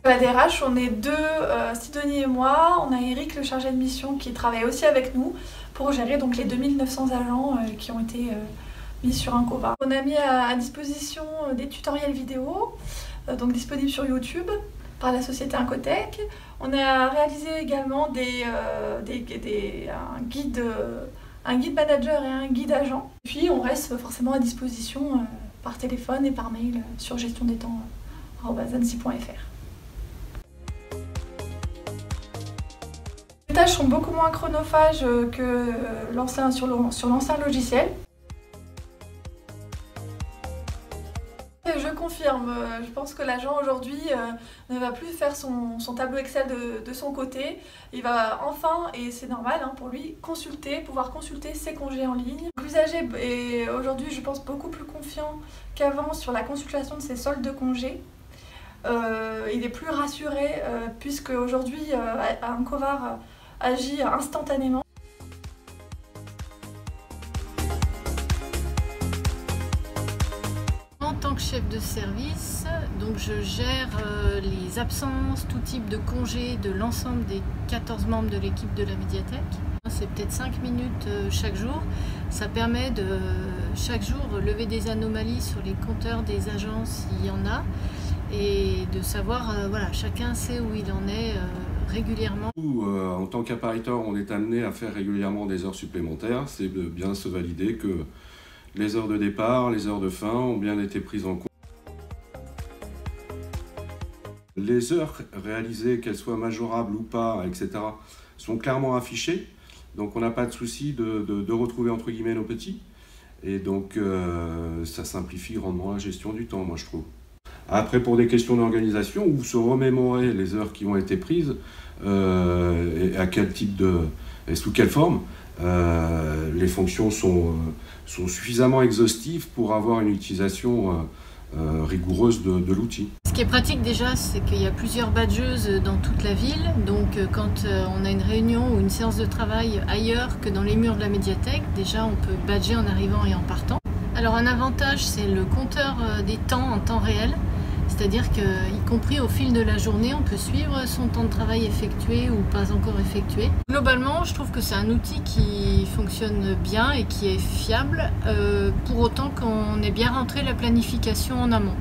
À la DRH, on est deux, Sidonie et moi. On a Eric, le chargé de mission, qui travaille aussi avec nous pour gérer donc les 2900 agents qui ont été mis sur Incova. On a mis à disposition des tutoriels vidéo, donc disponibles sur YouTube par la société Incotech. On a réalisé également un guide manager et un guide agent. Puis on reste forcément à disposition par téléphone et par mail sur gestiondetemps@annecy.fr. Les tâches sont beaucoup moins chronophages que sur l'ancien logiciel. Je confirme, je pense que l'agent aujourd'hui ne va plus faire son tableau Excel de son côté. Il va enfin, et c'est normal pour lui, pouvoir consulter ses congés en ligne. L'usager est aujourd'hui, je pense, beaucoup plus confiant qu'avant sur la consultation de ses soldes de congés. Il est plus rassuré puisque aujourd'hui Incova agit instantanément. En tant que chef de service, donc je gère les absences, tout type de congés de l'ensemble des 14 membres de l'équipe de la médiathèque. C'est peut-être 5 minutes chaque jour. Ça permet de chaque jour lever des anomalies sur les compteurs des agents s'il y en a et de savoir, voilà, chacun sait où il en est régulièrement. En tant qu'appariteur, on est amené à faire régulièrement des heures supplémentaires. C'est de bien se valider que les heures de départ, les heures de fin ont bien été prises en compte. Les heures réalisées, qu'elles soient majorables ou pas, etc., sont clairement affichées. Donc on n'a pas de souci de retrouver entre guillemets nos petits. Et donc ça simplifie grandement la gestion du temps, moi je trouve. Après, pour des questions d'organisation, ou se remémorer les heures qui ont été prises, et à quel type et sous quelle forme, les fonctions sont suffisamment exhaustives pour avoir une utilisation rigoureuse de l'outil. Ce qui est pratique déjà, c'est qu'il y a plusieurs badgeuses dans toute la ville. Donc quand on a une réunion ou une séance de travail ailleurs que dans les murs de la médiathèque, déjà on peut badger en arrivant et en partant. Alors un avantage, c'est le compteur des temps en temps réel. C'est-à-dire qu'y compris au fil de la journée, on peut suivre son temps de travail effectué ou pas encore effectué. Globalement, je trouve que c'est un outil qui fonctionne bien et qui est fiable, pour autant qu'on ait bien rentré la planification en amont.